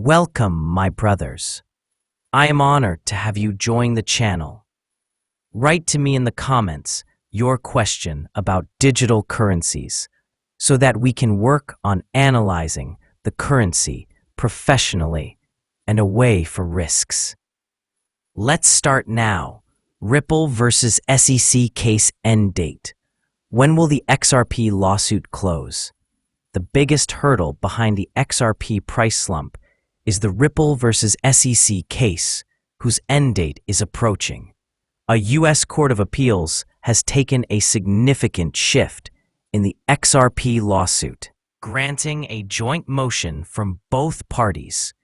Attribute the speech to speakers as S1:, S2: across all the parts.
S1: Welcome, my brothers. I am honored to have you join the channel. Write to me in the comments your question about digital currencies so that we can work on analyzing the currency professionally and away for risks. Let's start now. Ripple versus SEC case end date. When will the XRP lawsuit close? The biggest hurdle behind the XRP price slump is the Ripple versus SEC case, whose end date is approaching. A U.S. Court of Appeals has taken a significant shift in the XRP lawsuit, granting a joint motion from both parties.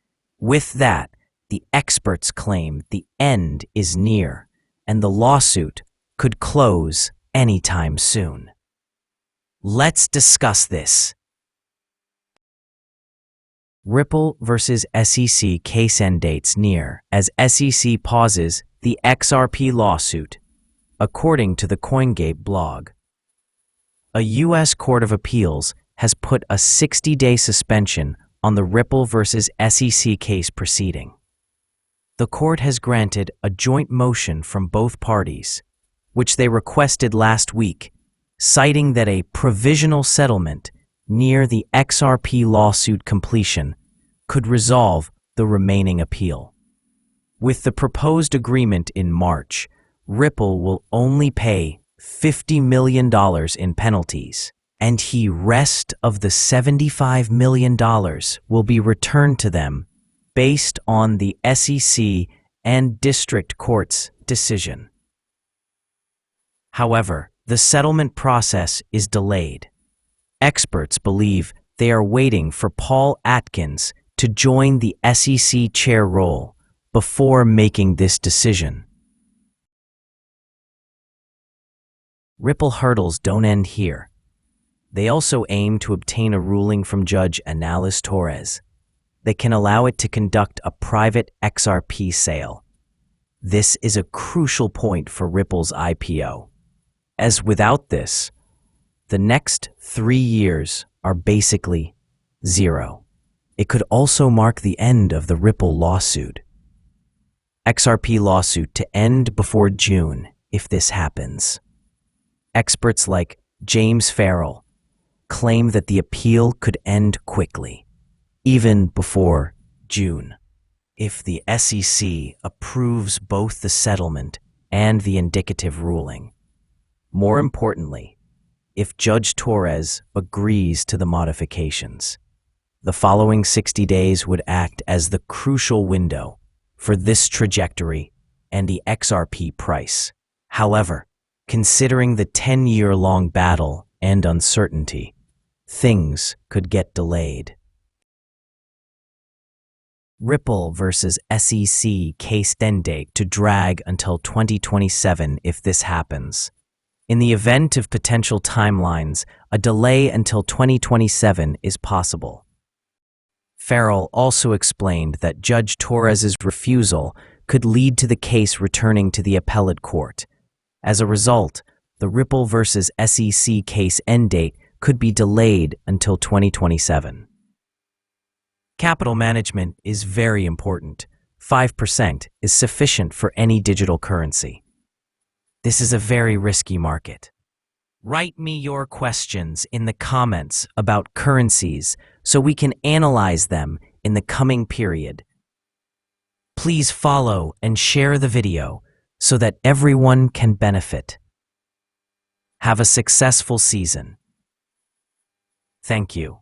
S1: With that, the experts claim the end is near, and the lawsuit could close anytime soon. Let's discuss this. Ripple versus SEC case end dates near as SEC pauses the XRP lawsuit, according to the CoinGate blog. A U.S. Court of Appeals has put a 60-day suspension on the Ripple versus SEC case proceeding. The court has granted a joint motion from both parties, which they requested last week, citing that a provisional settlement near the XRP lawsuit completion could resolve the remaining appeal. With the proposed agreement in March, Ripple will only pay $50 million in penalties, and the rest of the $75 million will be returned to them based on the SEC and district court's decision. However, the settlement process is delayed. Experts believe they are waiting for Paul Atkins to join the SEC chair role before making this decision. Ripple hurdles don't end here. They also aim to obtain a ruling from Judge Analis Torres that can allow it to conduct a private XRP sale. This is a crucial point for Ripple's IPO, as without this, the next 3 years are basically zero. It could also mark the end of the Ripple lawsuit. XRP lawsuit to end before June if this happens. Experts like James Farrell claim that the appeal could end quickly, even before June, if the SEC approves both the settlement and the indicative ruling. More importantly, if Judge Torres agrees to the modifications, the following 60 days would act as the crucial window for this trajectory and the XRP price. However, considering the 10-year-long battle and uncertainty, things could get delayed. Ripple versus SEC case end date to drag until 2027 if this happens. In the event of potential timelines, a delay until 2027 is possible. Farrell also explained that Judge Torres's refusal could lead to the case returning to the appellate court. As a result, the Ripple versus SEC case end date could be delayed until 2027. Capital management is very important. 5% is sufficient for any digital currency. This is a very risky market. Write me your questions in the comments about currencies so we can analyze them in the coming period. Please follow and share the video so that everyone can benefit. Have a successful season. Thank you.